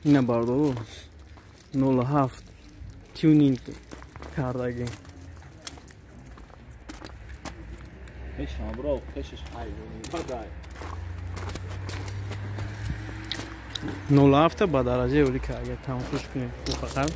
اینا باردارو 07 تیونینگ کردگی خشم برو خشش حیوانی بدای 07 با درجه اولی که اگر تماشاش کنیم فقط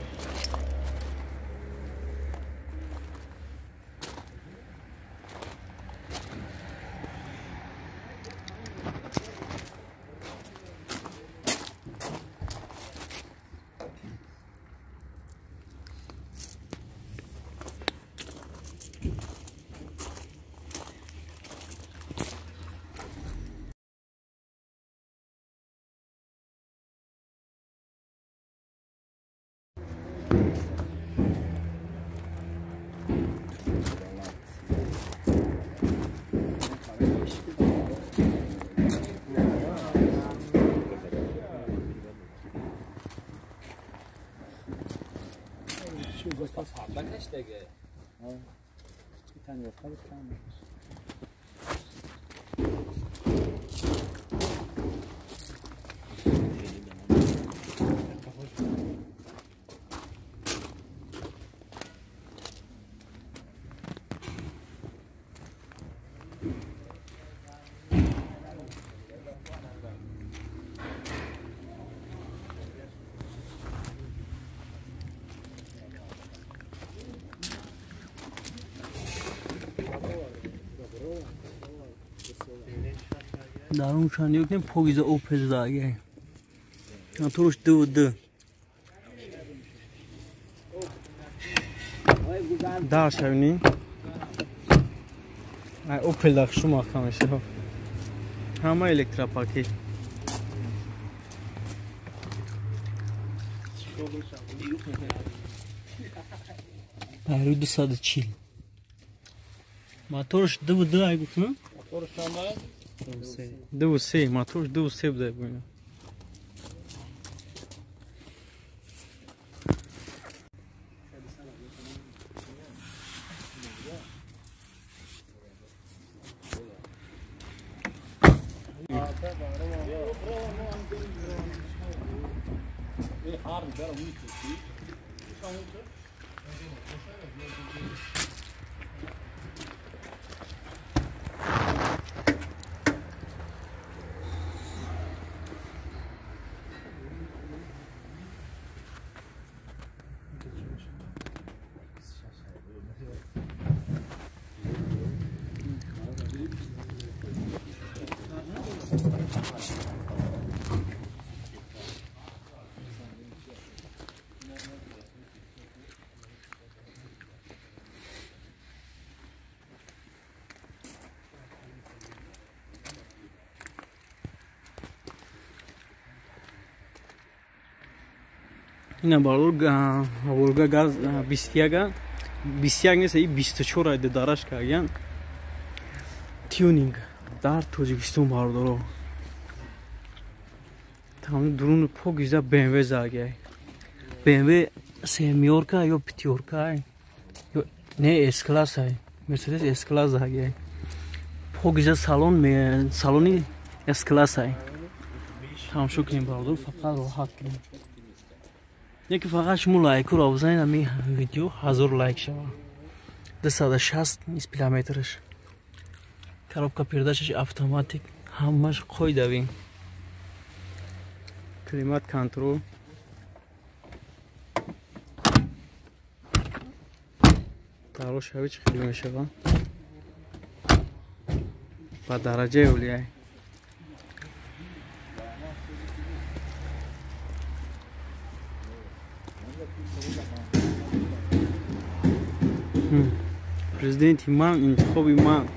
بکش دیگه در اون شانیو کنیم پوگیز اوپل داگه تروش دو در شونی اوپل داغ شما کامشه همه الکترا پاکی برای 240 موتورش دو ای گفتم موتورش چنده 2 موتورش 2 بده ببینم اینا بالا گاز 21 نیست 24 ایده دارش کردن تیونینگ در توجیکستان باردارو تمام درون پوگیزا BMW زاگه BMW سمیورکا یا پیتیورکا یا نه اس کلاس های مرسدس اس کلاس زاگه پوگیزا سالونی اس کلاس های تمام شو کنیم باردارو فقط راحت کنیم یکی فقط شما لایک رو بزنید همین ویدیو 1000 لایک شود 260 کیلومترش коробка передачаш автоматик ҳамаш қойдавин климат контрол тарош ҳавич хеле мешава ба дараҷаи олия президенти ман интихоби ман